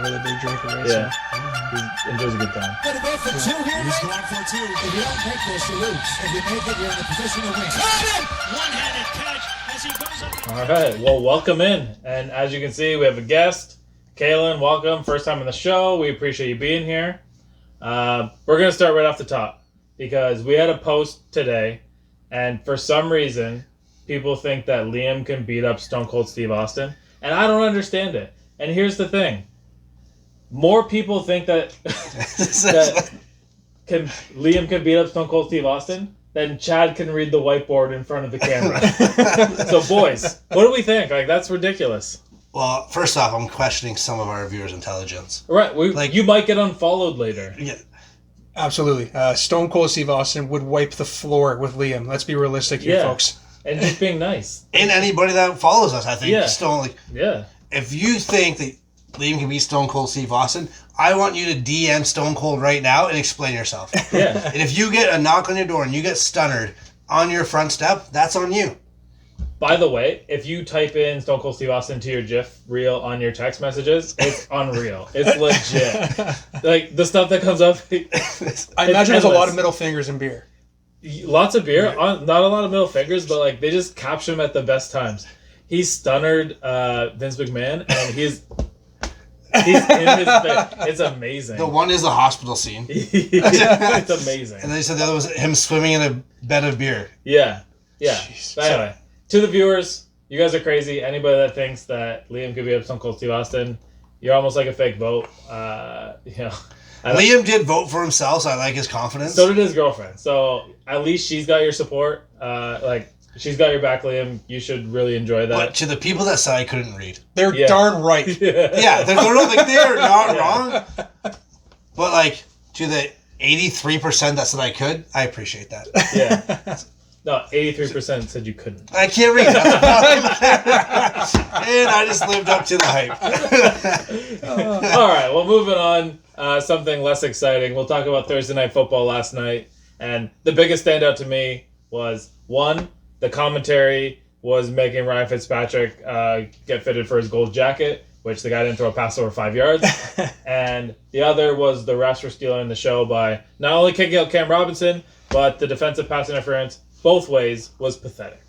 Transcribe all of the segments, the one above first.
really big drinker, right? Yeah. He enjoys a good time. Gonna go for two here. He's going for two. If you don't make this, you lose. If you make it, you're in a position to win. One-handed catch as he goes up. All right. Well, welcome in. And as you can see, we have a guest. Kalin, welcome. First time on the show. We appreciate you being here. We're going to start right off the top because we had a post today, and for some reason, people think that Liam can beat up Stone Cold Steve Austin, and I don't understand it. And here's the thing. More people think that, Liam can beat up Stone Cold Steve Austin than Chad can read the whiteboard in front of the camera. So, boys, what do we think? Like, that's ridiculous. Well, first off, I'm questioning some of our viewers' intelligence. Right. You might get unfollowed later. Yeah. Absolutely. Stone Cold Steve Austin would wipe the floor with Liam. Let's be realistic here, folks. And just being nice. And anybody that follows us, I think. Yeah. Stone, Yeah. If you think that Liam can beat Stone Cold Steve Austin, I want you to DM Stone Cold right now and explain yourself. Yeah. And if you get a knock on your door and you get stunnered on your front step, that's on you. By the way, if you type in Stone Cold Steve Austin to your GIF reel on your text messages, it's unreal. It's legit. Like, the stuff that comes up... I imagine there's a lot of middle fingers and beer. Lots of beer. Not a lot of middle fingers, but, like, they just capture him at the best times. He's stunnered Vince McMahon, and he's in his face. It's amazing. The one is the hospital scene. It's amazing. And then he said the other was him swimming in a bed of beer. Yeah. But anyway, to the viewers, you guys are crazy. Anybody that thinks that Liam could be up Stone Cold Steve Austin, you're almost like a fake vote. Liam did vote for himself, so I like his confidence. So did his girlfriend. So at least she's got your support. She's got your back, Liam. You should really enjoy that. But to the people that said I couldn't read, they're darn right. Yeah, they're not wrong. But to the 83% that said I could, I appreciate that. Yeah. No, 83% said you couldn't. I can't read. That's and I just lived up to the hype. All right, well, moving on. Something less exciting. We'll talk about Thursday Night Football last night. And the biggest standout to me was, one, the commentary was making Ryan Fitzpatrick get fitted for his gold jacket, which the guy didn't throw a pass over 5 yards. And the other was the refs were stealing the show by not only kicking out Cam Robinson, but the defensive pass interference both ways was pathetic.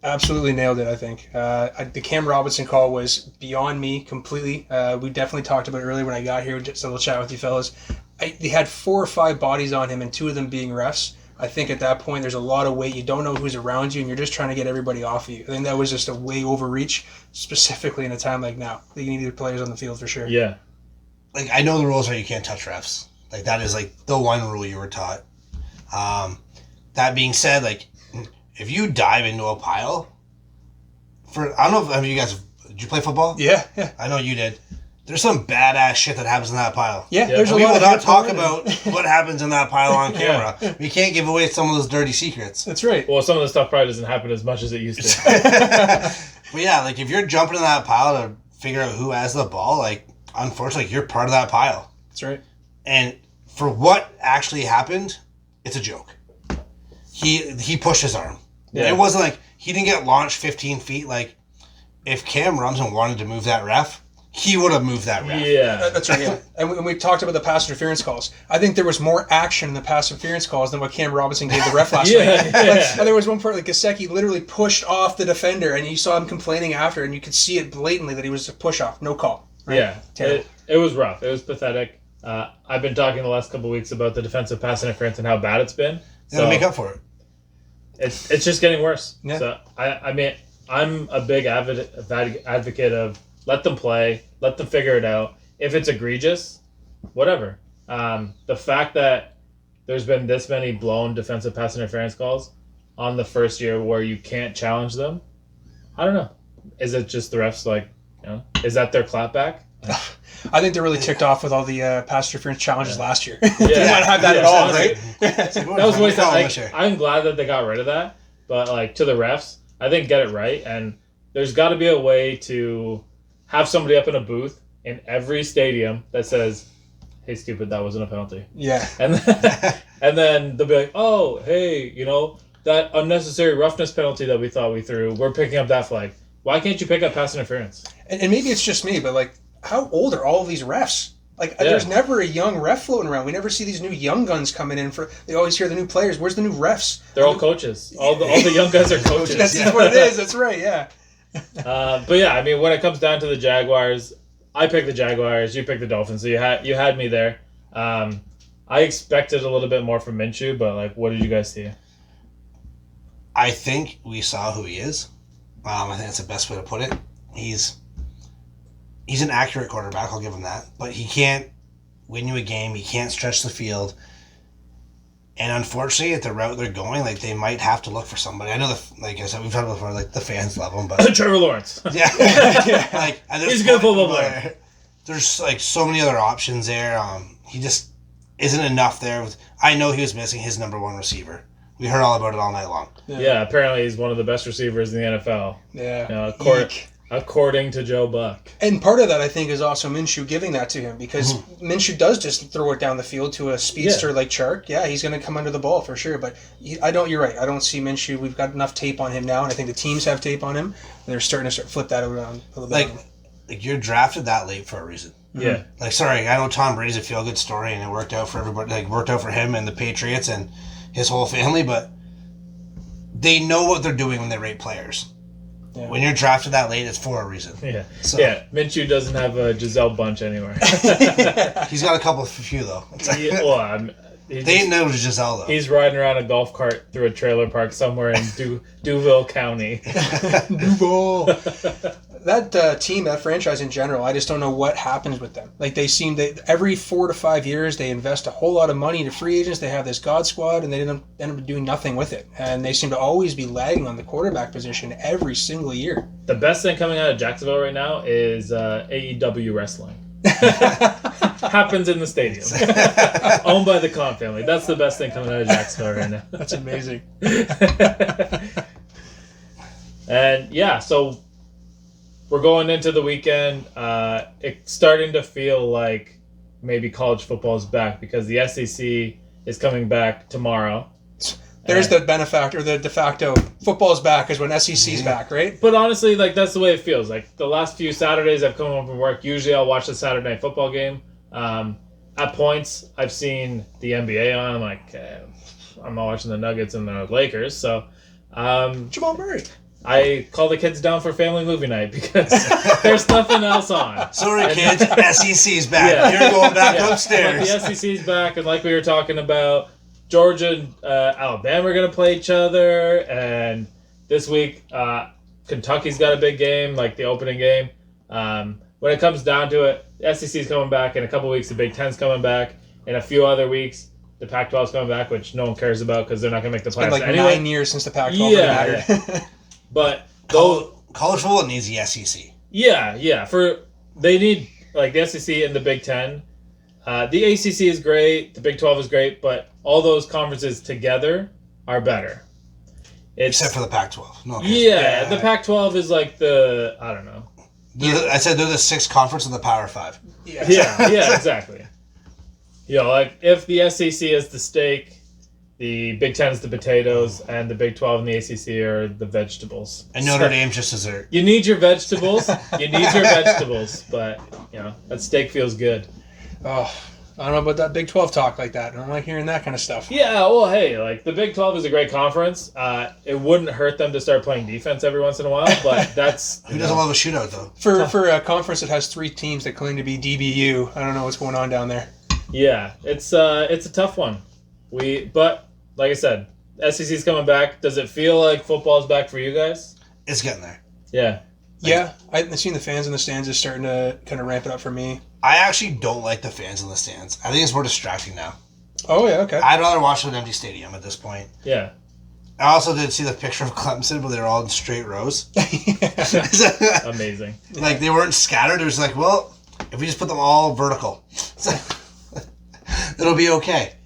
Absolutely nailed it, I think. The Cam Robinson call was beyond me completely. We definitely talked about it earlier when I got here. Just a little chat with you fellas. They had 4 or 5 bodies on him and 2 of them being refs. I think at that point there's a lot of weight. You don't know who's around you and you're just trying to get everybody off of you. I think that was just a way overreach, specifically in a time like now. You need the players on the field for sure. Yeah. I know the rules are you can't touch refs. That is the one rule you were taught. That being said, if you dive into a pile, I don't know if you guys, did you play football? Yeah. I know you did. There's some badass shit that happens in that pile. Yeah. There's a we lot will of not talk about what happens in that pile on camera. Yeah. We can't give away some of those dirty secrets. That's right. Well, some of the stuff probably doesn't happen as much as it used to. But yeah, if you're jumping in that pile to figure out who has the ball, unfortunately, you're part of that pile. That's right. And for what actually happened, it's a joke. He pushed his arm. Yeah. It wasn't he didn't get launched 15 feet. If Cam Robinson wanted to move that ref, he would have moved that ref. Yeah. That's right, yeah. And we talked about the pass interference calls. I think there was more action in the pass interference calls than what Cam Robinson gave the ref last night. Yeah. And there was one part Gesicki literally pushed off the defender, and you saw him complaining after, and you could see it blatantly that he was a push-off. No call. Right? Yeah. It was rough. It was pathetic. I've been talking the last couple of weeks about the defensive pass interference and how bad it's been. So make up for it. It's just getting worse. Yeah. So, I'm a big advocate of let them play, let them figure it out. If it's egregious, whatever. The fact that there's been this many blown defensive pass interference calls on the first year where you can't challenge them, I don't know. Is it just the refs is that their clapback? I think they're really ticked off with all the pass interference challenges last year. Yeah. They might have that at all, right? That was wasted. I'm glad that they got rid of that, but to the refs, I think get it right, and there's got to be a way to have somebody up in a booth in every stadium that says, "Hey, stupid, that wasn't a penalty." Yeah. And then they'll be like, "Oh, hey, that unnecessary roughness penalty that we thought we threw, we're picking up that flag. Why can't you pick up pass interference?" And maybe it's just me, but how old are all of these refs? Like, there's never a young ref floating around. We never see these new young guns coming in for. They always hear the new players. Where's the new refs? They're all coaches. All the young guys are coaches. That's what it is. That's right. Yeah. But yeah, I mean, when it comes down to the Jaguars, I picked the Jaguars. You picked the Dolphins. So you had me there. I expected a little bit more from Minshew, but like, what did you guys see? I think we saw who he is. I think that's the best way to put it. He's an accurate quarterback. I'll give him that, but he can't win you a game. He can't stretch the field. And unfortunately, at the route they're going, like they might have to look for somebody. I know, like I said, we've talked before. Like the fans love him, but Trevor Lawrence. yeah, like he's a good football player. There's like so many other options there. He just isn't enough there. I know he was missing his number one receiver. We heard all about it all night long. Yeah, apparently he's one of the best receivers in the NFL. Yeah. According to Joe Buck. And part of that, I think, is also Minshew giving that to him because Minshew does just throw it down the field to a speedster like Chark. Yeah, he's going to come under the ball for sure. But you're right. I don't see Minshew. We've got enough tape on him now, and I think the teams have tape on him. And they're starting to flip that around a little bit. Like you're drafted that late for a reason. Yeah. Like, sorry, I know Tom Brady's a feel-good story, and it worked out for everybody. Like, worked out for him and the Patriots and his whole family, but they know what they're doing when they rate players. Yeah. When you're drafted that late, it's for a reason. Yeah. So. Yeah. Minshew doesn't have a Giselle Bunch anywhere. He's got a few though. They ain't no Giselle though. He's riding around a golf cart through a trailer park somewhere in Duville County. Duval. That team, that franchise in general, I just don't know what happens with them. Like every 4 to 5 years they invest a whole lot of money into free agents. They have this God squad, and they end up doing nothing with it. And they seem to always be lagging on the quarterback position every single year. The best thing coming out of Jacksonville right now is AEW wrestling. Happens in the stadium. Owned by the Khan family. That's the best thing coming out of Jacksonville right now. That's amazing. And yeah, so we're going into the weekend. It's starting to feel like maybe college football is back because the SEC is coming back tomorrow. There's the benefactor, the de facto football's back is when SEC's back, right? But honestly, like that's the way it feels. Like the last few Saturdays I've come home from work, usually I'll watch the Saturday night football game. At points, I've seen the NBA on. I'm like, I'm not watching the Nuggets and the Lakers. So, Jamal Murray. I call the kids down for family movie night because there's nothing else on. Sorry, kids. SEC's back. Yeah. You're going back upstairs. But the SEC's back, and like we were talking about, Georgia and Alabama are going to play each other, and this week Kentucky's got a big game, like the opening game. When it comes down to it, the SEC's coming back. In a couple weeks, the Big Ten's coming back. In a few other weeks, the Pac-12's coming back, which no one cares about because they're not going to make the playoffs. It's been like anyway. 9 years since the Pac-12 mattered. Yeah. But college football needs the SEC. Yeah. They need like the SEC and the Big Ten. The ACC is great. The Big 12 is great, but all those conferences together are better. Except for the Pac-12. No, yeah, the Pac-12 is like I don't know. I said they're the sixth conference in the Power 5. Yeah, exactly. Like if the SEC is the steak, the Big Ten is the potatoes, and the Big 12 and the ACC are the vegetables. And Notre Dame's just dessert. You need your vegetables. But that steak feels good. Oh, I don't know about that Big 12 talk like that. I don't like hearing that kind of stuff. Yeah, well, hey, like the Big 12 is a great conference. It wouldn't hurt them to start playing defense every once in a while, but that's... Who doesn't love a shootout, though? For a conference that has 3 teams that claim to be DBU, I don't know what's going on down there. Yeah, it's a tough one. But, like I said, SEC's coming back. Does it feel like football's back for you guys? It's getting there. Yeah. Yeah, I've seen the fans in the stands is starting to kind of ramp it up for me. I actually don't like the fans in the stands. I think it's more distracting now. Oh, yeah, okay. I'd rather watch an empty stadium at this point. Yeah. I also did see the picture of Clemson, but they were all in straight rows. Amazing. Like, they weren't scattered. It was like, well, if we just put them all vertical, it'll be okay.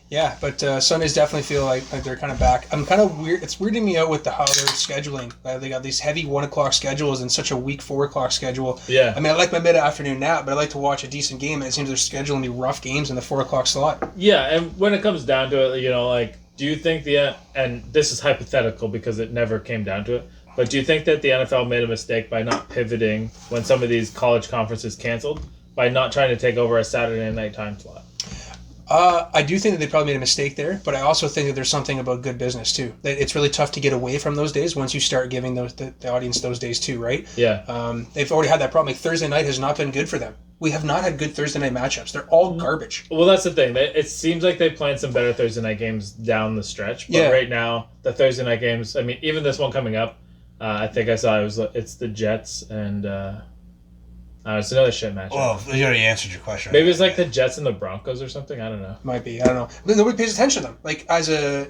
Yeah, but Sundays definitely feel like they're kind of back. I'm kind of weird. It's weirding me out with how they're scheduling. They got these heavy 1 o'clock schedules and such a weak 4 o'clock schedule. Yeah. I mean, I like my mid-afternoon nap, but I like to watch a decent game, and it seems they're scheduling me rough games in the 4 o'clock slot. Yeah, and when it comes down to it, like, do you think and this is hypothetical because it never came down to it, But do you think that the NFL made a mistake by not pivoting when some of these college conferences canceled, by not trying to take over a Saturday night time slot? I do think that they probably made a mistake there, but I also think that there's something about good business too. That it's really tough to get away from those days once you start giving the audience those days too, right? Yeah. They've already had that problem. Like Thursday night has not been good for them. We have not had good Thursday night matchups. They're all garbage. Well, that's the thing. It seems like they planned some better Thursday night games down the stretch, but right now the Thursday night games. I mean, even this one coming up, I think I saw it's the Jets and it's another shit matchup. Well, you already answered your question. Maybe it's like the Jets and the Broncos or something. I don't know. Might be. I don't know. But nobody pays attention to them. Like as a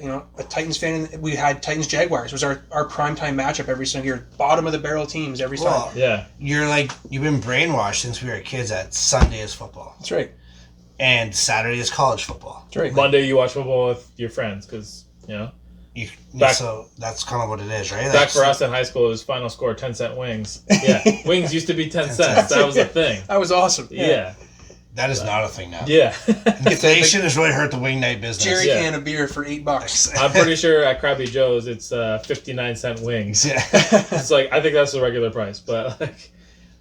Titans fan, we had Titans Jaguars was our primetime matchup every single year. Bottom of the barrel teams every time. Yeah. You've been brainwashed since we were kids that Sunday is football. That's right. And Saturday is college football. That's right. Monday you watch football with your friends because So that's kind of what it is, right? Back for us in high school, it was final score 10-cent wings. Yeah, wings used to be 10 cents. That was a thing. That was awesome. Yeah. That is not a thing now. Yeah. Inflation has really hurt the wing night business. Jerry can of beer for $8. I'm pretty sure at Krabby Joe's it's 59-cent wings. Yeah. It's like I think that's the regular price, but like,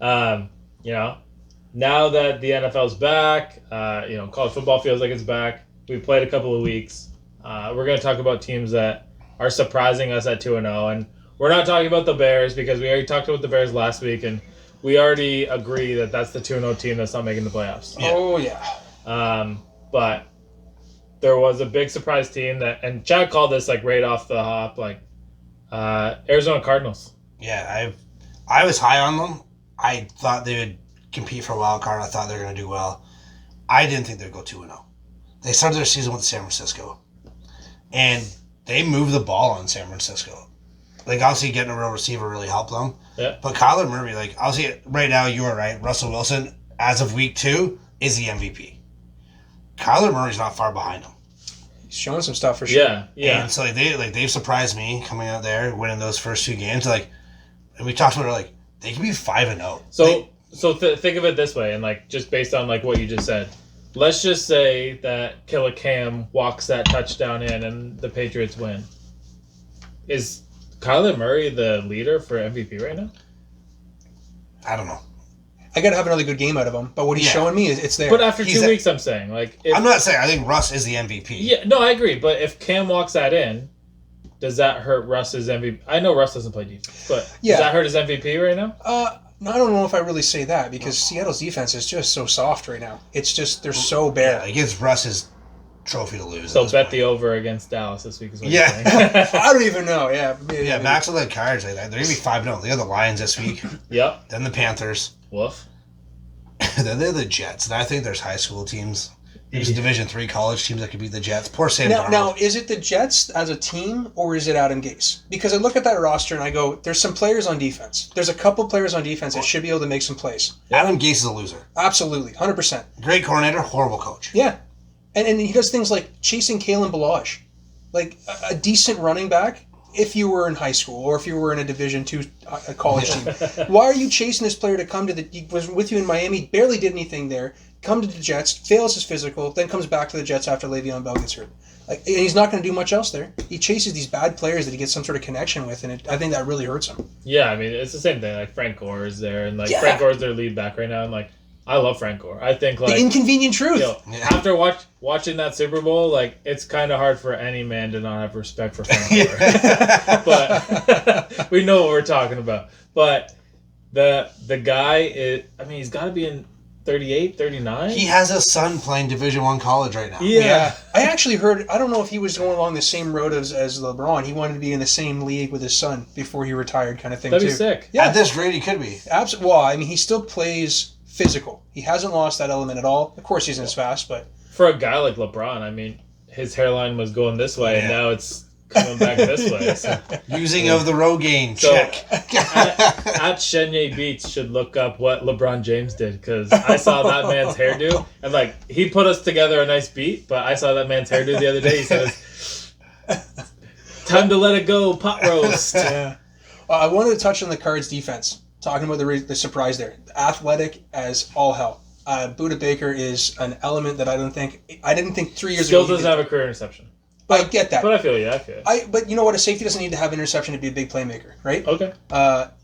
now that the NFL's back, college football feels like it's back. We've played a couple of weeks. We're going to talk about teams that are surprising us at 2-0, and we're not talking about the Bears because we already talked about the Bears last week, and we already agree that that's the 2-0 team that's not making the playoffs. Yeah. Oh yeah. But there was a big surprise team and Chad called this like right off the hop, like Arizona Cardinals. Yeah, I was high on them. I thought they would compete for a wild card. I thought they were going to do well. I didn't think they'd go 2-0. They started their season with San Francisco, and they moved the ball on San Francisco. Like, obviously, getting a real receiver really helped them. Yeah. But Kyler Murray, like, obviously, right now, you are right. Russell Wilson, as of week 2, is the MVP. Kyler Murray's not far behind him. He's showing some stuff for sure. Yeah. And so, they've surprised me coming out there, winning those first 2 games. Like, and we talked about it, like, they could be 5-0. So think of it this way, and, like, just based on, like, what you just said. Let's just say that Killer Cam walks that touchdown in and the Patriots win. Is Kyler Murray the leader for MVP right now? I don't know. I got to have another good game out of him, but what he's showing me is it's there. But after 2 weeks, I'm saying. I'm not saying I think Russ is the MVP. Yeah, no, I agree. But if Cam walks that in, does that hurt Russ's MVP? I know Russ doesn't play defense, but does that hurt his MVP right now? No, I don't know if I really say that because Seattle's defense is just so soft right now. It's just they're so bare. Yeah, it gives Russ his trophy to lose. So bet the over against Dallas this week is what you're saying. I don't even know. Yeah. Yeah, Max will let cards like that. They're going to be 5-0. They have the Lions this week. Yep. Then the Panthers. Woof. Then they're the Jets. And I think there's high school teams. There's Division III college teams that could beat the Jets. Poor Sam Darnold. Now, is it the Jets as a team or is it Adam Gase? Because I look at that roster and I go, there's some players on defense. There's a couple players on defense that should be able to make some plays. Adam Gase is a loser. Absolutely. 100%. Great coordinator, horrible coach. Yeah. And he does things like chasing Kalin Balaj. Like a decent running back if you were in high school or if you were in a Division II college team. Why are you chasing this player to come to he was with you in Miami, barely did anything there, come to the Jets, fails his physical, then comes back to the Jets after Le'Veon Bell gets hurt. And he's not going to do much else there. He chases these bad players that he gets some sort of connection with, and I think that really hurts him. Yeah, I mean, it's the same thing. Like, Frank Gore is there, and, Frank Gore is their lead back right now, and, I love Frank Gore. I think, the inconvenient truth. After watching that Super Bowl, it's kind of hard for any man to not have respect for Frank Gore. But we know what we're talking about. But the guy, he's got to be in 38, 39? He has a son playing Division I college right now. Yeah. I actually heard, I don't know if he was going along the same road as LeBron. He wanted to be in the same league with his son before he retired kind of thing, That'd too. be sick. Yeah. At this rate, he could be. Absolutely. Well, he still plays physical. He hasn't lost that element at all. Of course, he isn't as fast, but... For a guy like LeBron, his hairline was going this way, and now it's coming back this way. So. Using of the Rogaine, check. At Chenier Beats should look up what LeBron James did, because I saw that man's hairdo, and he put us together a nice beat, but I saw that man's hairdo the other day. He says, "Time to let it go, pot roast." Yeah. I wanted to touch on the Cards defense, talking about the surprise there. Athletic as all hell. Buda Baker is an element that I didn't think 3 years Still ago. doesn't have a career interception. I get that. But I feel you. But you know what? A safety doesn't need to have interception to be a big playmaker, right? Okay.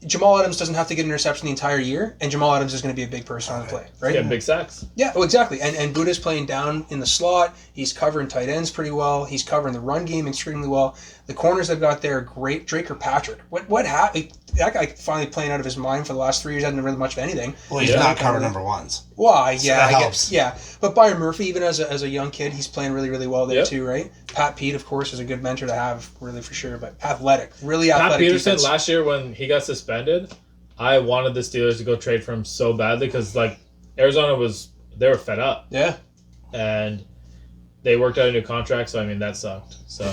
Jamal Adams doesn't have to get interception the entire year, and Jamal Adams is going to be a big person on the play, right? Yeah, big sacks. Yeah, well, exactly. And Buddha's playing down in the slot. He's covering tight ends pretty well. He's covering the run game extremely well. The corners they've got there are great. Drake or Patrick. What happened? That guy finally playing out of his mind for the last 3 years. Hasn't really much of anything. Well, he's not covering number ones. Why? So Yeah, that I helps. guess. Yeah, but Byron Murphy, even as a young kid, he's playing really, really well there too, right? Pat Pete, of course, is a good mentor to have, really for sure. But athletic, really athletic. Pat Peterson defense. last year when he got suspended, I wanted the Steelers to go trade for him so badly because like Arizona they were fed up. Yeah. And they worked out a new contract, so I mean that sucked. So,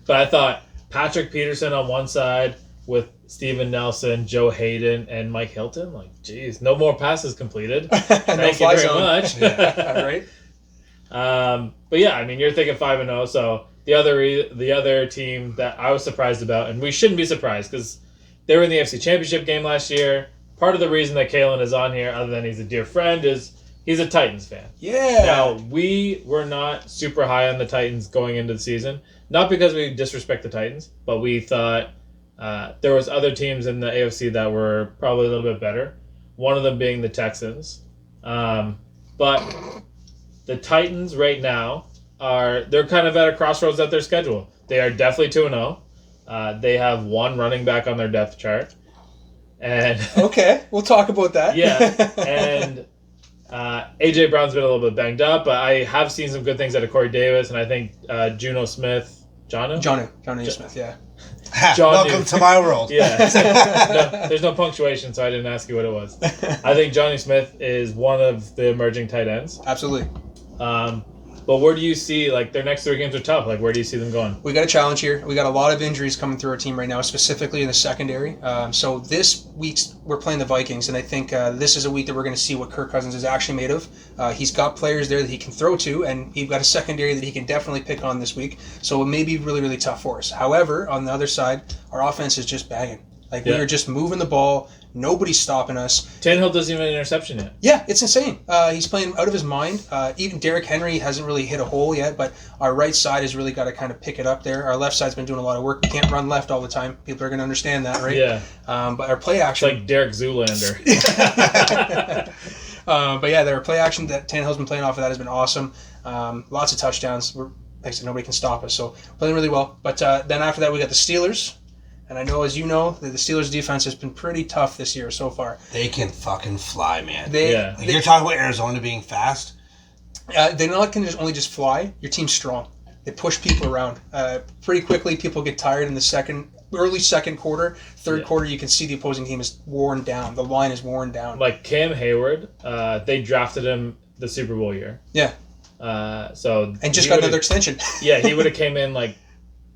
but I thought Patrick Peterson on one side with Steven Nelson, Joe Hayden, and Mike Hilton. Like, geez, no more passes completed. Thank you very much. Yeah, right. But yeah, I mean, you're thinking 5-0. So the other team that I was surprised about, and we shouldn't be surprised because they were in the AFC Championship game last year. Part of the reason that Kalin is on here, other than he's a dear friend, is he's a Titans fan. Yeah. Now, we were not super high on the Titans going into the season. Not because we disrespect the Titans, but we thought there was other teams in the AFC that were probably a little bit better. One of them being the Texans. But the Titans right now they're kind of at a crossroads at their schedule. They are definitely 2-0. They have one running back on their depth chart. And okay, we'll talk about that. Yeah, and AJ Brown's been a little bit banged up, but I have seen some good things out of Corey Davis, and I think Johnny Smith, yeah. Welcome to my world. Yeah. There's no punctuation, so I didn't ask you what it was. I think Johnny Smith is one of the emerging tight ends. Absolutely. But where do you see, like, their next 3 games are tough. Like, where do you see them going? We got a challenge here. We got a lot of injuries coming through our team right now, specifically in the secondary. So this week we're playing the Vikings, and I think this is a week that we're going to see what Kirk Cousins is actually made of. He's got players there that he can throw to, and he's got a secondary that he can definitely pick on this week. So it may be really, really tough for us. However, on the other side, our offense is just banging. Like, we are just moving the ball. Nobody's stopping us. Tannehill doesn't even have an interception yet. Yeah, it's insane. He's playing out of his mind. Even Derrick Henry hasn't really hit a hole yet, but our right side has really got to kind of pick it up there. Our left side's been doing a lot of work. We can't run left all the time. People are going to understand that, right? Yeah. But our play action... It's like Derek Zoolander. But yeah, their play action that Tannehill's been playing off of that has been awesome. Lots of touchdowns. Like I said, nobody can stop us, so playing really well. But then after that, we got the Steelers. And I know, as you know, that the Steelers' defense has been pretty tough this year so far. They can fucking fly, man. You're talking about Arizona being fast. They're not going to only just fly. Your team's strong. They push people around. Pretty quickly, people get tired in the early second quarter. Third quarter, you can see the opposing team is worn down. The line is worn down. Like Cam Hayward, they drafted him the Super Bowl year. Yeah. And just got another extension. Yeah, he would have came in like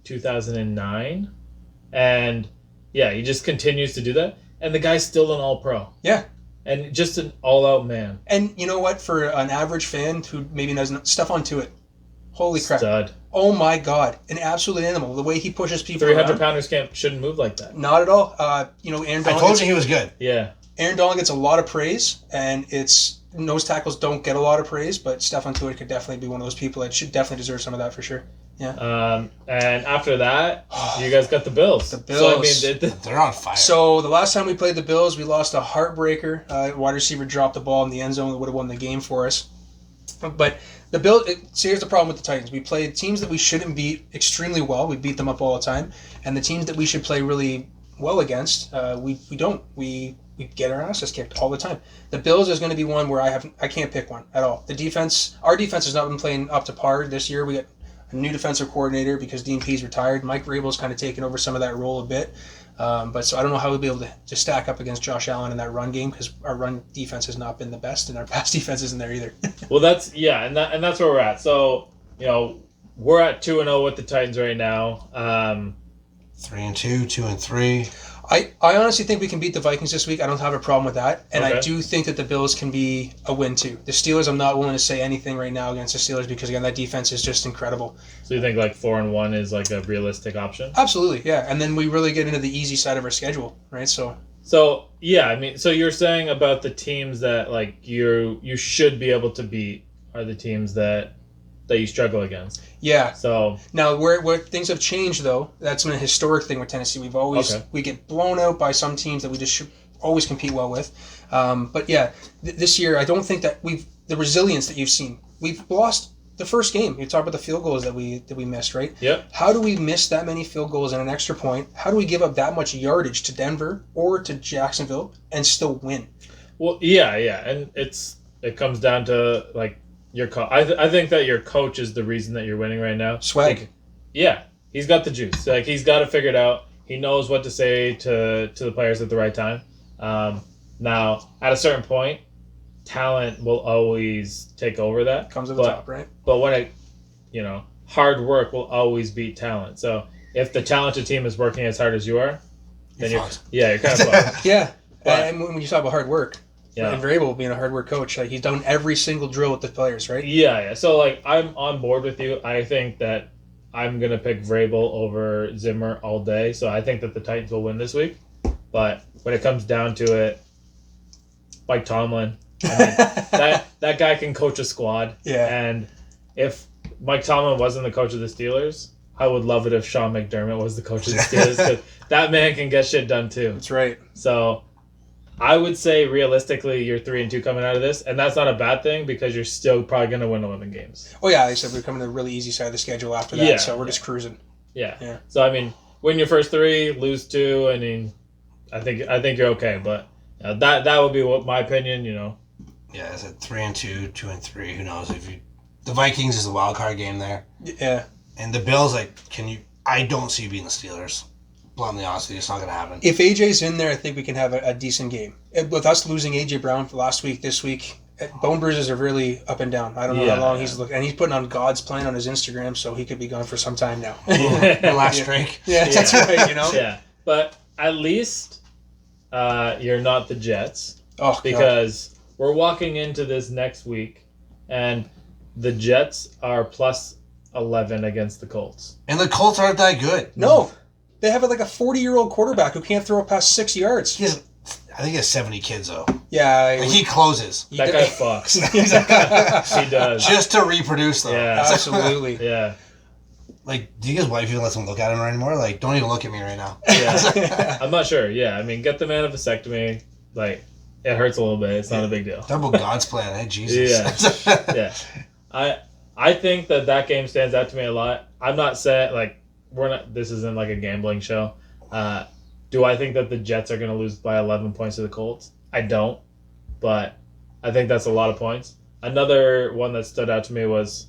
2009. And yeah, he just continues to do that. And the guy's still an all-pro. Yeah. And just an all-out man. And you know what? For an average fan who maybe doesn't... Stefan Tuitt. Holy crap. Stud. Oh my God. An absolute animal. The way he pushes people 300-pounders shouldn't move like that. Not at all. Aaron Donald... I told you he was good. Yeah. Aaron Donald gets a lot of praise, and nose tackles don't get a lot of praise, but Stefan Tuitt could definitely be one of those people that should definitely deserve some of that for sure. Yeah. And after that, you guys got the Bills. The Bills. So, I mean, they're on fire. So the last time we played the Bills, we lost a heartbreaker. Wide receiver dropped the ball in the end zone that would have won the game for us. But the Bills, here's the problem with the Titans. We played teams that we shouldn't beat extremely well. We beat them up all the time. And the teams that we should play really well against, we don't. We get our asses kicked all the time. The Bills is going to be one where I can't pick one at all. Our defense has not been playing up to par this year. We got a new defensive coordinator because Dean Pease retired. Mike Vrabel's kind of taken over some of that role a bit. But so I don't know how we'll be able to stack up against Josh Allen in that run game because our run defense has not been the best and our pass defense isn't there either. Well, that's where we're at. So, we're at 2-0 with the Titans right now. 3-2, 2-3. I honestly think we can beat the Vikings this week. I don't have a problem with that. And okay. I do think that the Bills can be a win too. The Steelers, I'm not willing to say anything right now against the Steelers because, again, that defense is just incredible. So you think like 4-1 is like a realistic option? Absolutely, yeah. And then we really get into the easy side of our schedule, right? So yeah, I mean, so you're saying about the teams that like you should be able to beat are the teams that that you struggle against. Yeah. So Now, where things have changed, though, that's been a historic thing with Tennessee. We get blown out by some teams that we just should always compete well with. But yeah, this year, I don't think that the resilience that you've seen. We've lost the first game. You talk about the field goals that we missed, right? Yep. How do we miss that many field goals and an extra point? How do we give up that much yardage to Denver or to Jacksonville and still win? Well, yeah, and it comes down to like your I think that your coach is the reason that you're winning right now. Swag. Yeah, he's got the juice. Like he's got it figured out. He knows what to say to the players at the right time. Now, at a certain point, talent will always take over that. Comes to the top, right? But when hard work will always beat talent. So if the talented team is working as hard as you are, then you're kind of fucked. Yeah. But- And when you talk about hard work, and Vrabel being a hard work coach, like he's done every single drill with the players, right? Yeah. So like I'm on board with you. I think that I'm gonna pick Vrabel over Zimmer all day. So I think that the Titans will win this week. But when it comes down to it, Mike Tomlin, I mean, that guy can coach a squad. Yeah. And if Mike Tomlin wasn't the coach of the Steelers, I would love it if Sean McDermott was the coach of the Steelers because that man can get shit done too. That's right. So I would say realistically you're 3-2 coming out of this, and that's not a bad thing because you're still probably going to win 11 games. Oh yeah, I said we're coming to the really easy side of the schedule after that, so we're just cruising. Yeah. So I mean, win your first 3, lose 2. I mean, I think you're okay, but that would be what my opinion. Yeah, I said 3-2, 2-3. Who knows? The Vikings is a wild card game there. Yeah. And the Bills, I don't see you being the Steelers. Bluntly honest with you, it's not going to happen. If AJ's in there, I think we can have a decent game. With us losing AJ Brown for last week, this week, bone bruises are really up and down. I don't know how long he's looking. And he's putting on God's plan on his Instagram, so he could be gone for some time now. The last drink. Yeah, that's right, Yeah, but at least you're not the Jets. Oh, because we're walking into this next week, and the Jets are plus 11 against the Colts. And the Colts aren't that good. No. They have like a 40-year-old quarterback who can't throw past 6 yards. I think he has 70 kids, though. Yeah. He closes. That guy fucks. He does. Just to reproduce, though. Yeah. Absolutely. Yeah. Do you guys' wife even let them look at him anymore? Don't even look at me right now. Yeah. I'm not sure. Yeah. I mean, get the man a vasectomy. It hurts a little bit. It's not a big deal. Talk about God's plan, eh? Jesus. Yeah. I think that game stands out to me a lot. I'm not saying, this isn't like a gambling show. Do I think that the Jets are going to lose by 11 points to the Colts? I don't, but I think that's a lot of points. Another one that stood out to me was,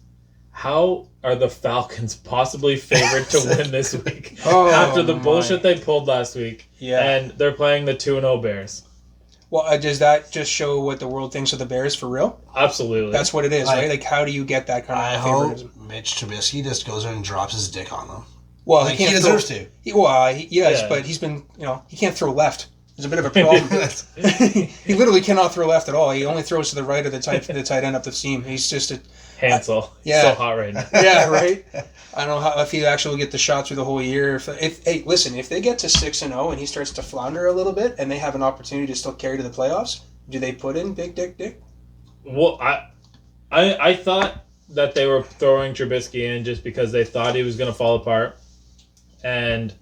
how are the Falcons possibly favored to win this week after the bullshit they pulled last week? Yeah. And they're playing the 2-0 Bears. Well, does that just show what the world thinks of the Bears for real? Absolutely. That's what it is, right? How do you get that kind I of hope favoritism? Mitch Trubisky just goes there and drops his dick on them. Well, he deserves to. Yes, but he's been, he can't throw left. There's a bit of a problem. He literally cannot throw left at all. He only throws to the right of the tight end up the seam. He's just a... Hansel. Yeah. So hot right now. Yeah, right? I don't know if he actually will get the shot through the whole year. If they get to 6-0 and he starts to flounder a little bit and they have an opportunity to still carry to the playoffs, do they put in Big Dick? Well, I thought that they were throwing Trubisky in just because they thought he was going to fall apart. And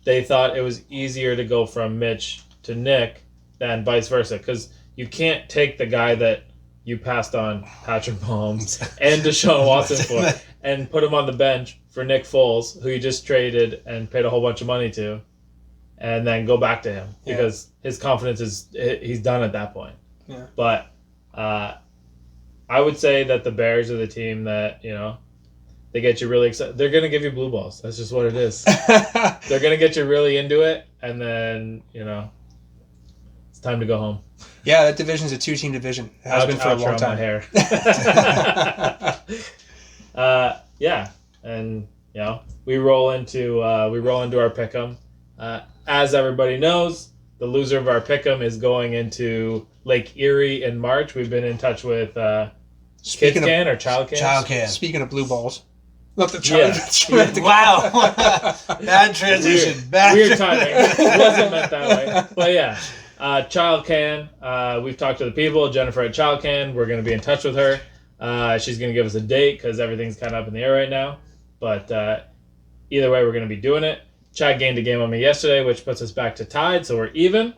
they thought it was easier to go from Mitch to Nick than vice versa. Because you can't take the guy that you passed on Patrick Mahomes and Deshaun Watson for and put him on the bench for Nick Foles, who you just traded and paid a whole bunch of money to, and then go back to him because his confidence he's done at that point. Yeah. But I would say that the Bears are the team that, they get you really excited. They're going to give you blue balls. That's just what it is. They're going to get you really into it, and then, it's time to go home. Yeah, that division's a 2-team division. It has been for a long time. My hair. Yeah, and we roll into our pick'em. As everybody knows, the loser of our pick'em is going into Lake Erie in March. We've been in touch with Kids Can or Child Can. Child Can. Speaking of blue balls, look the child. Yeah. Wow. Bad transition. Weird timing. It wasn't meant that way. But yeah. Child Can. We've talked to the people. Jennifer at Child Can. We're going to be in touch with her. She's going to give us a date because everything's kind of up in the air right now. But either way, we're going to be doing it. Chad gained a game on me yesterday, which puts us back to tied, so we're even.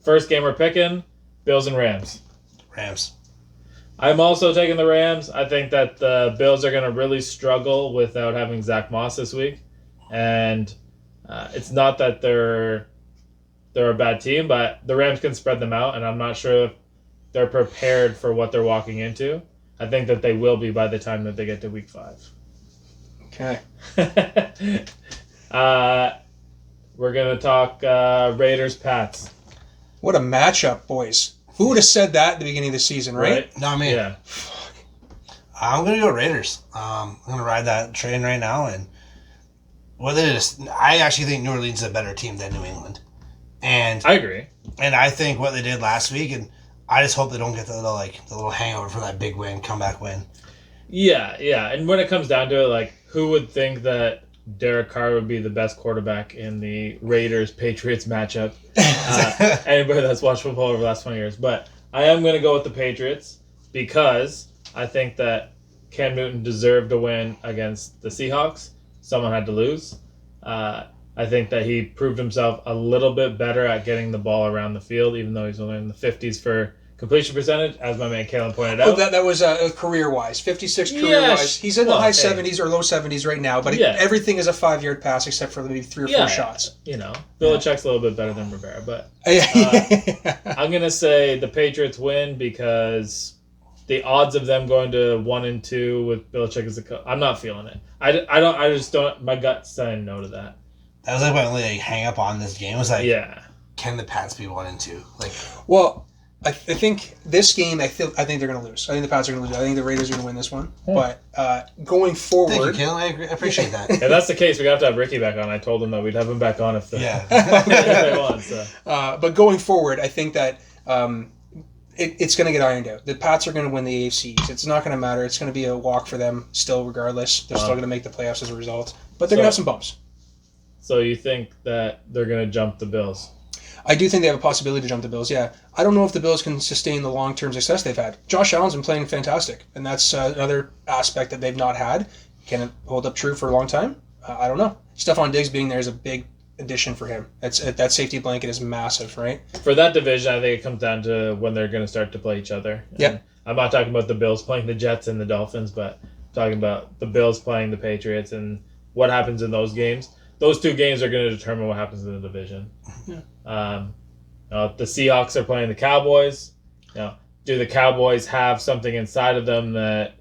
First game we're picking, Bills and Rams. Rams. I'm also taking the Rams. I think that the Bills are going to really struggle without having Zach Moss this week. And it's not that they're a bad team, but the Rams can spread them out, and I'm not sure if they're prepared for what they're walking into. I think that they will be by the time that they get to week 5. Okay. We're going to talk Raiders-Pats. What a matchup, boys. Who would have said that at the beginning of the season, right? Not me. Yeah. I'm going to go Raiders. I'm going to ride that train right now. And I actually think New Orleans is a better team than New England. And I agree. And I think what they did last week, and I just hope they don't get the little hangover for that big win, comeback win. Yeah. And when it comes down to it, who would think that Derek Carr would be the best quarterback in the Raiders-Patriots matchup? Anybody that's watched football over the last 20 years. But I am going to go with the Patriots because I think that Cam Newton deserved a win against the Seahawks. Someone had to lose. I think that he proved himself a little bit better at getting the ball around the field, even though he's only in the 50s for completion percentage, as my man Kalin pointed out. Oh, that was career-wise. 56 career-wise. He's in the high 70s or low 70s right now, but everything is a 5-yard pass except for maybe 3 or 4 shots. Belichick's a little bit better than Rivera, but I'm going to say the Patriots win because the odds of them going to 1-2 with Belichick as the coach, I'm not feeling it. I just don't, my gut's saying no to that. That was my only hang up on this game. Was can the Pats be 1-2? Well, I think this game, I think they're going to lose. I think the Pats are going to lose. I think the Raiders are going to win this one. But going forward... Thank you, Kalin. I appreciate that. If that's the case, we have to have Ricky back on. I told him that we'd have him back on if they want. So. But going forward, I think that it's going to get ironed out. The Pats are going to win the AFC. It's not going to matter. It's going to be a walk for them still, regardless. They're still going to make the playoffs as a result. But they're going to have some bumps. So you think that they're going to jump the Bills? I do think they have a possibility to jump the Bills, yeah. I don't know if the Bills can sustain the long-term success they've had. Josh Allen's been playing fantastic, and that's another aspect that they've not had. Can it hold up true for a long time? I don't know. Stephon Diggs being there is a big addition for him. That safety blanket is massive, right? For that division, I think it comes down to when they're going to start to play each other. Yeah. I'm not talking about the Bills playing the Jets and the Dolphins, but I'm talking about the Bills playing the Patriots and what happens in those games. Those 2 games are going to determine what happens in the division. Yeah. The Seahawks are playing the Cowboys. Do the Cowboys have something inside of them that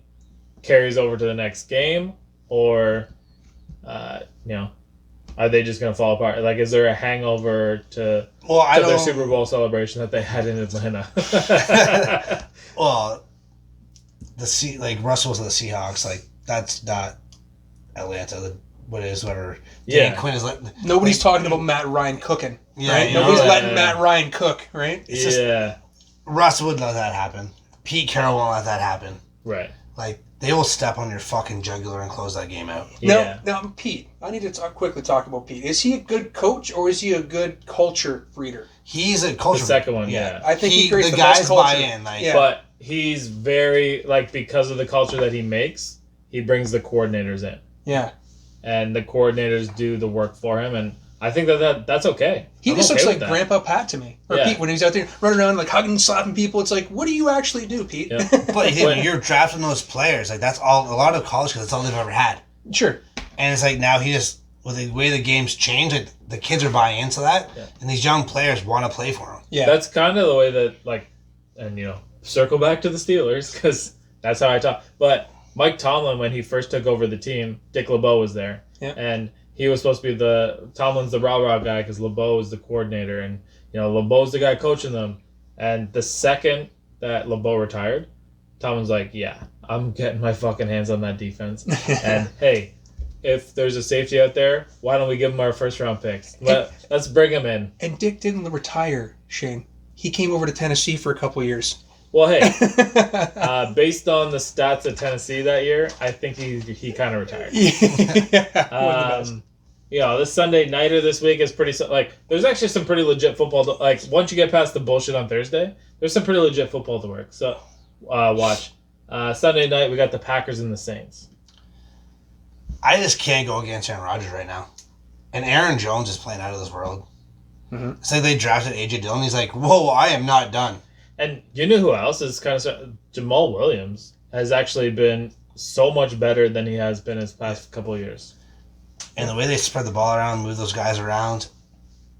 carries over to the next game, or are they just going to fall apart? Is there a hangover to their Super Bowl celebration that they had in Atlanta? Well, Russell's the Seahawks. That's not Atlanta. Whatever. Yeah. Quinn is nobody's talking about Matt Ryan cooking. Yeah, right? Nobody's letting Matt Ryan cook, right? It's Russ wouldn't let that happen. Pete Carroll won't let that happen. Right. They will step on your fucking jugular and close that game out. Yeah. Now, Pete, I need to quickly talk about Pete. Is he a good coach or is he a good culture breeder? He's a culture. The second one, yeah. I think he creates the guys best culture. buy in. But he's very because of the culture that he makes, he brings the coordinators in. Yeah. And the coordinators do the work for him, and I think that's okay. He just looks like Grandpa Pat to me. Or Pete, when he's out there running around hugging and slapping people, it's what do you actually do, Pete? Yeah. But you're drafting those players. That's all. A lot of college kids, that's all they've ever had. Sure. And it's now he just, with the way the game's changed, the kids are buying into that, and these young players want to play for him. Yeah. That's kind of the way that, and circle back to the Steelers, because that's how I talk. But Mike Tomlin, when he first took over the team, Dick LeBeau was there. Yeah. And he was supposed to be Tomlin's the rah-rah guy because LeBeau is the coordinator. And, LeBeau's the guy coaching them. And the second that LeBeau retired, Tomlin's I'm getting my fucking hands on that defense. And, hey, if there's a safety out there, why don't we give him our first-round picks? Let's bring him in. And Dick didn't retire, Shane. He came over to Tennessee for a couple of years. Well, hey, based on the stats at Tennessee that year, I think he kind of retired. This Sunday nighter this week is pretty there's actually some pretty legit football. Once you get past the bullshit on Thursday, there's some pretty legit football to work. So watch. Sunday night, we got the Packers and the Saints. I just can't go against Aaron Rodgers right now. And Aaron Jones is playing out of this world. Mm-hmm. It's like they drafted A.J. Dillon. He's like, whoa, I am not done. And you know who else is kind of... Jamal Williams has actually been so much better than he has been his past couple of years. And the way they spread the ball around, move those guys around.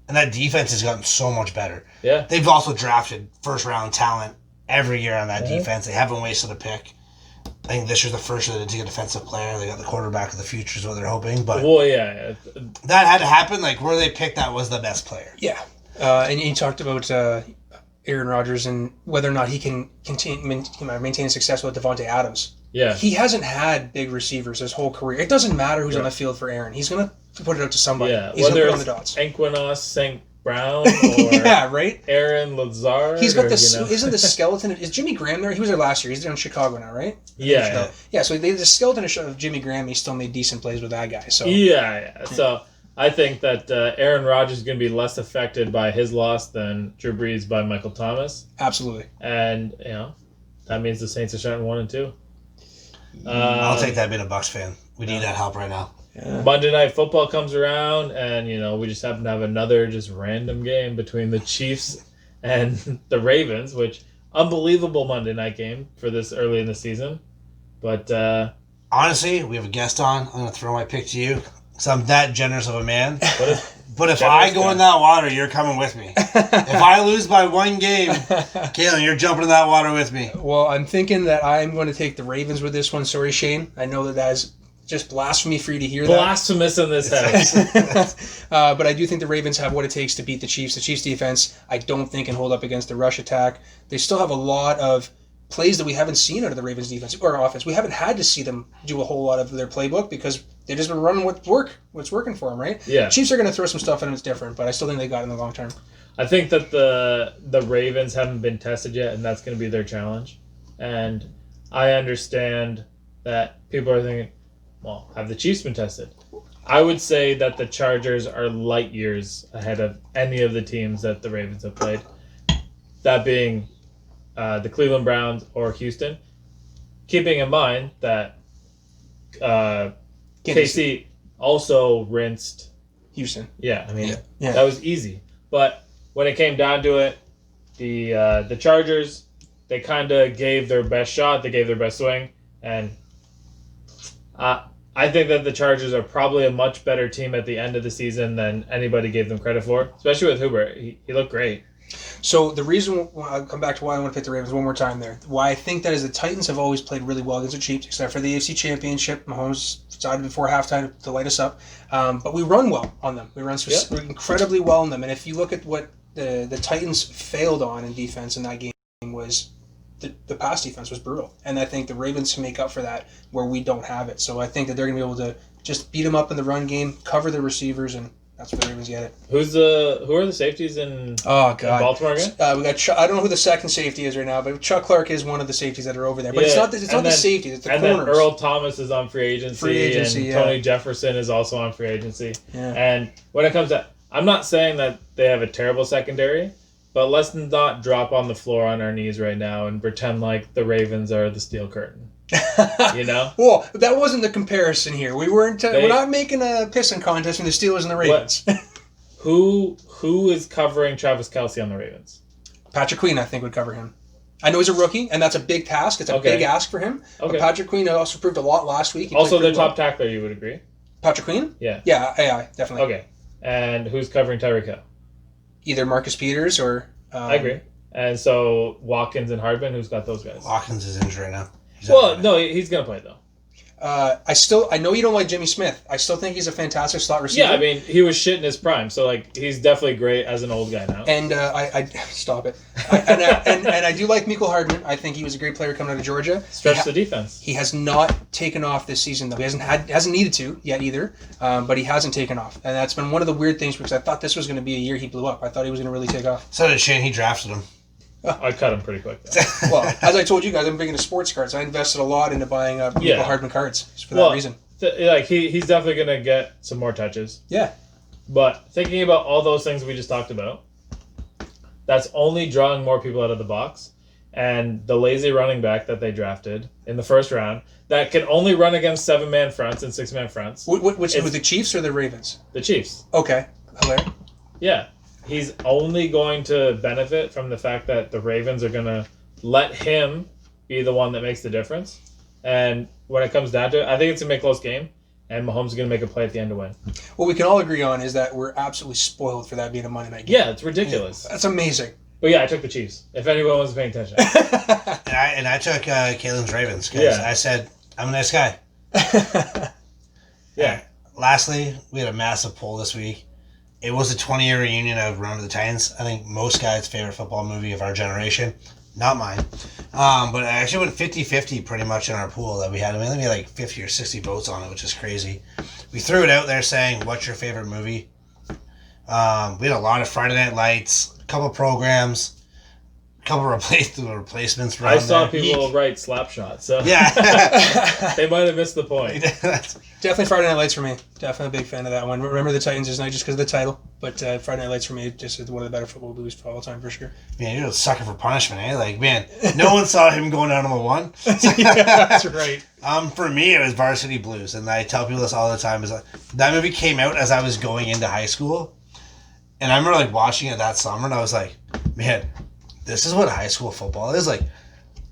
And that defense has gotten so much better. Yeah. They've also drafted first-round talent every year on that defense. They haven't wasted a pick. I think this year's the first year they didn't take a defensive player. They got the quarterback of the future is what they're hoping. But Well, yeah. that had to happen. Like, where they picked that was the best player. Yeah. And you talked about Aaron Rodgers and whether or not he can maintain success with Devontae Adams. Yeah. He hasn't had big receivers his whole career. It doesn't matter who's on the field for Aaron. He's going to put it out to somebody. Yeah. He's going to Whether put on the it's dots. Equinox St. Brown or Yeah, right? Aaron Lazard. He's got or, this. you know. Isn't the skeleton? Is Jimmy Graham there? He was there last year. He's there in Chicago now, right? Yeah. Yeah. So the skeleton of Jimmy Graham. He still made decent plays with that guy. So Yeah. So I think that Aaron Rodgers is going to be less affected by his loss than Drew Brees by Michael Thomas. absolutely. And, that means the Saints are starting 1-2. I'll take that being a Bucs fan. We need that help right now. Monday Night Football comes around, and, we just happen to have another just random game between the Chiefs and the Ravens, which, unbelievable Monday night game for this early in the season. But, Honestly, we have a guest on. I'm going to throw my pick to you because I'm that generous of a man. But if Generous I go guy. in that water, you're coming with me. If I lose by one game, Kalin, you're jumping in that water with me. Well, I'm thinking that I'm going to take the Ravens with this one. Sorry, Shane. I know that is just blasphemy for you to hear blasphemous in this house. that. But I do think the Ravens have what it takes to beat the Chiefs. The Chiefs defense, I don't think, can hold up against the rush attack. They still have a lot of plays that we haven't seen out of the Ravens defense or offense. We haven't had to see them do a whole lot of their playbook because they've just been running what's working for them, right? Yeah. Chiefs are going to throw some stuff in that's different, but I still think they got it in the long term. I think that the Ravens haven't been tested yet, and that's going to be their challenge. And I understand that people are thinking, well, have the Chiefs been tested? I would say that the Chargers are light years ahead of any of the teams that the Ravens have played. That being the Cleveland Browns or Houston. Keeping in mind that KC also rinsed Houston. Yeah, I mean, Yeah. that was easy. But when it came down to it, the Chargers, they kind of gave their best shot. They gave their best swing. And I think that the Chargers are probably a much better team at the end of the season than anybody gave them credit for, especially with Hubert. He looked great. So the reason I'll come back to why I want to pick the Ravens one more time there. Why I think that is the Titans have always played really well against the Chiefs, except for the AFC Championship. Mahomes decided before halftime to light us up. But we run well on them. We run incredibly well on them. And if you look at what the Titans failed on in defense in that game was the pass defense was brutal. And I think the Ravens can make up for that where we don't have it. So I think that they're going to be able to just beat them up in the run game, cover the receivers, and that's where the Ravens get it. Who are the safeties in Baltimore again? We got I don't know who the second safety is right now, but Chuck Clark is one of the safeties that are over there. But it's not the safety, it's the corners. And then Earl Thomas is on free agency and yeah. Tony Jefferson is also on free agency. Yeah. And when it comes to, I'm not saying that they have a terrible secondary, but let's not drop on the floor on our knees right now and pretend like the Ravens are the steel curtain. You know? Well, that wasn't the comparison here. We weren't. We're not making a pissing contest between the Steelers and the Ravens. Who is covering Travis Kelce on the Ravens? Patrick Queen, I think, would cover him. I know he's a rookie, and that's a big task. It's a big ask for him. Okay. But Patrick Queen also proved a lot last week. Also, their top tackler, you would agree? Patrick Queen? Yeah. Yeah, definitely. Okay. And who's covering Tyreek Hill? Either Marcus Peters or... I agree. And so Watkins and Hardman, who's got those guys? Watkins is injured right now. No, he's going to play, though. I know you don't like Jimmy Smith. I still think he's a fantastic slot receiver. Yeah, I mean, he was shit in his prime, so he's definitely great as an old guy now. And I stop it. And I do like Mecole Hardman. I think he was a great player coming out of Georgia. Stretch the defense. He has not taken off this season though. He hasn't needed to yet either. But he hasn't taken off, and that's been one of the weird things because I thought this was going to be a year he blew up. I thought he was going to really take off. So did Shane. He drafted him. I cut him pretty quick, though. Well, as I told you guys, I'm big into sports cards. I invested a lot into buying Mecole Hardman cards for that reason. He's definitely going to get some more touches. Yeah. But thinking about all those things we just talked about, that's only drawing more people out of the box. and the lazy running back that they drafted in the first round that can only run against 7-man fronts and 6-man fronts. Which with the Chiefs or the Ravens? The Chiefs. Okay, hilarious. Yeah. He's only going to benefit from the fact that the Ravens are going to let him be the one that makes the difference. And when it comes down to it, I think it's going to be a close game, and Mahomes is going to make a play at the end to win. What we can all agree on is that we're absolutely spoiled for that being a Monday night game. Yeah, it's ridiculous. Yeah, that's amazing. But yeah, I took the Chiefs, if anyone was paying attention. And I took Kalin's Ravens because I said, I'm a nice guy. Yeah. Lastly, we had a massive poll this week. It was a 20-year reunion of Run to the Titans. I think most guys' favorite football movie of our generation. Not mine. But I actually went 50-50 pretty much in our pool that we had. I mean, we had like 50 or 60 votes on it, which is crazy. We threw it out there saying, what's your favorite movie? We had a lot of Friday Night Lights, a couple programs, a couple replacements. I saw people write Slapshot, so yeah. they might have missed the point. Definitely Friday Night Lights for me. Definitely a big fan of that one. Remember the Titans is not just because of the title, but Friday Night Lights for me just is one of the better football movies of all time for sure. Man, you're a sucker for punishment, eh? Like, man, no one saw him going down on the one. Yeah, that's right. For me, it was Varsity Blues, and I tell people this all the time. Is like, that movie came out as I was going into high school, and I remember like watching it that summer, and I was like, man, this is what high school football is like.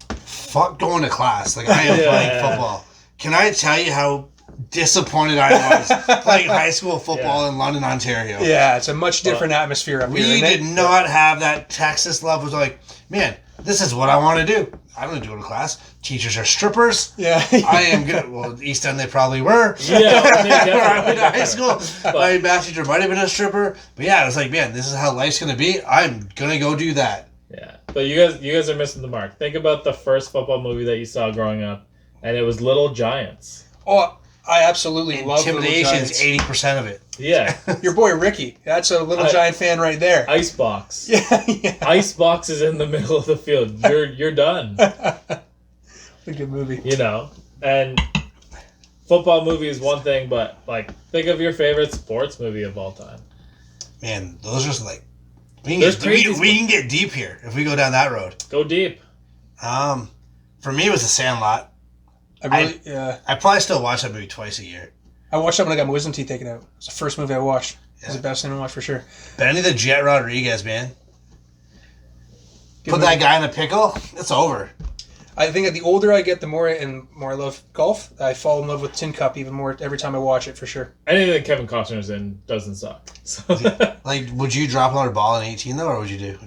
Fuck going to class. Like, I am playing football. Can I tell you how disappointed I was playing high school football in London, Ontario? Yeah, it's a much different atmosphere up here. We did not have that Texas love. It was like, man, this is what I want to do. I don't do it in class. Teachers are strippers. Yeah. I am good. Well, East End they probably were. Yeah, I went to high school. My math teacher might have been a stripper. But yeah, I was like, man, this is how life's going to be. I'm going to go do that. Yeah, but you guys are missing the mark. Think about the first football movie that you saw growing up, and it was Little Giants. Oh, I absolutely love Little Intimidation Giants. is 80% of it. Yeah. Your boy Ricky, that's a Little Giant fan right there. Icebox. Yeah. Icebox is in the middle of the field. You're done. A good movie. You know, and football movie is one thing, but like think of your favorite sports movie of all time. Man, those are like we There's can crazy get deep here if we go down that road. Go deep. For me, it was The Sandlot. I probably still watch that movie twice a year. I watched that when I got my wisdom teeth taken out. It's the first movie I watched. It was the best thing I watched for sure. Benny the Jet Rodriguez, man. Put that guy in a pickle, it's over. I think that the older I get, the more I love golf. I fall in love with Tin Cup even more every time I watch it for sure. Anything that Kevin Costner's in doesn't suck. So. Like, would you drop another ball in 18 though, or would you do?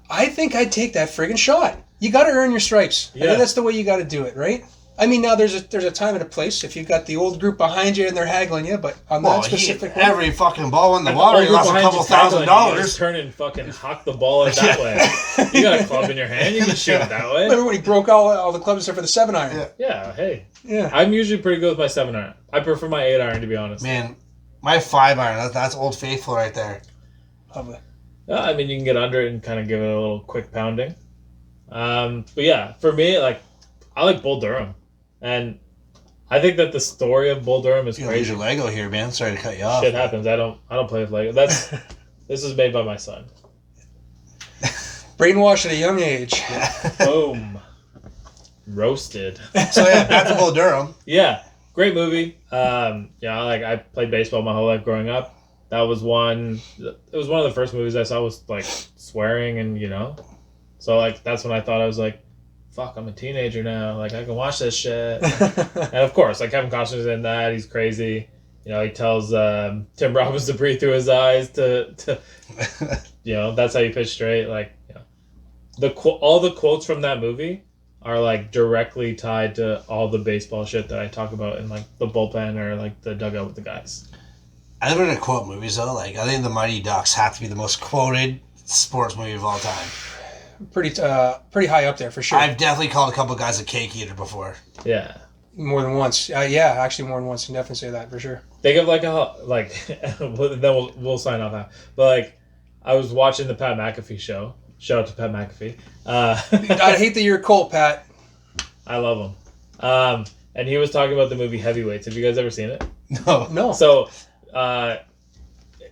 I think I'd take that friggin' shot. You got to earn your stripes. Yeah. I think that's the way you got to do it, right? I mean, now there's a time and a place. If you've got the old group behind you and they're haggling you, but on that specific one, every fucking ball in the water, you lost a couple $1,000. You just turn and fucking huck the ball out that way. You got a club in your hand, you can shoot it that way. Remember when he broke all the clubs except for the 7-iron? Yeah, hey. Yeah. I'm usually pretty good with my 7-iron. I prefer my 8-iron, to be honest. Man, my 5-iron, that's Old Faithful right there. Lovely. I mean, you can get under it and kind of give it a little quick pounding. But yeah, for me, like, I like Bull Durham. And I think that the story of Bull Durham is You crazy. use your Lego here, man. Sorry to cut you off. Shit happens. I don't play with Lego. This is made by my son. Brainwashed at a young age. Boom. Roasted. So yeah, back to Bull Durham. Yeah, great movie. I played baseball my whole life growing up. That was one. It was one of the first movies I saw was like swearing and so like that's when I thought I was like, fuck, I'm a teenager now. Like I can watch this shit. And of course, like Kevin Costner's in that. He's crazy. He tells Tim Robbins to breathe through his eyes to that's how you pitch straight. Like all the quotes from that movie are like directly tied to all the baseball shit that I talk about in like the bullpen or like the dugout with the guys. I never gonna quote movies though. Like I think The Mighty Ducks have to be the most quoted sports movie of all time. Pretty high up there for sure. I've definitely called a couple guys a cake eater before. Yeah. More than once. Yeah, actually more than once. You can definitely say that for sure. Think of then we'll sign off now. But like, I was watching the Pat McAfee show. Shout out to Pat McAfee. I hate that you're a Colt, Pat. I love him. And he was talking about the movie Heavyweights. Have you guys ever seen it? No. So,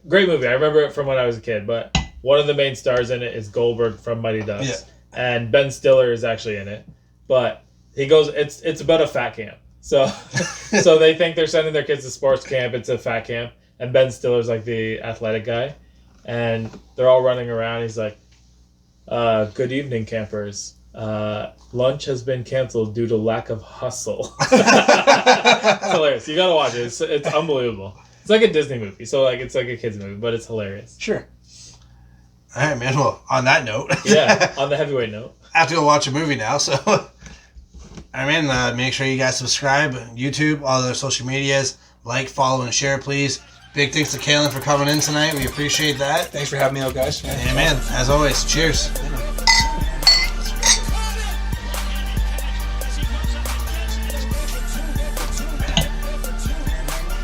great movie. I remember it from when I was a kid. But one of the main stars in it is Goldberg from Mighty Ducks. Yeah. and Ben Stiller is actually in it. But he goes, it's about a fat camp. So so they think they're sending their kids to sports camp. It's a fat camp, and Ben Stiller's like the athletic guy, and they're all running around. He's like, "Good evening, campers. Lunch has been canceled due to lack of hustle." It's hilarious. You gotta watch it. It's unbelievable. It's like a Disney movie, so like it's like a kids movie, but it's hilarious. Sure. All right, man. Well, on that note. Yeah, on the heavyweight note. I have to go watch a movie now, so. I mean, make sure you guys subscribe, YouTube, all their social medias, like, follow, and share, please. Big thanks to Kalin for coming in tonight. We appreciate that. Thanks for having me out, guys. And man, as always, cheers. Yeah.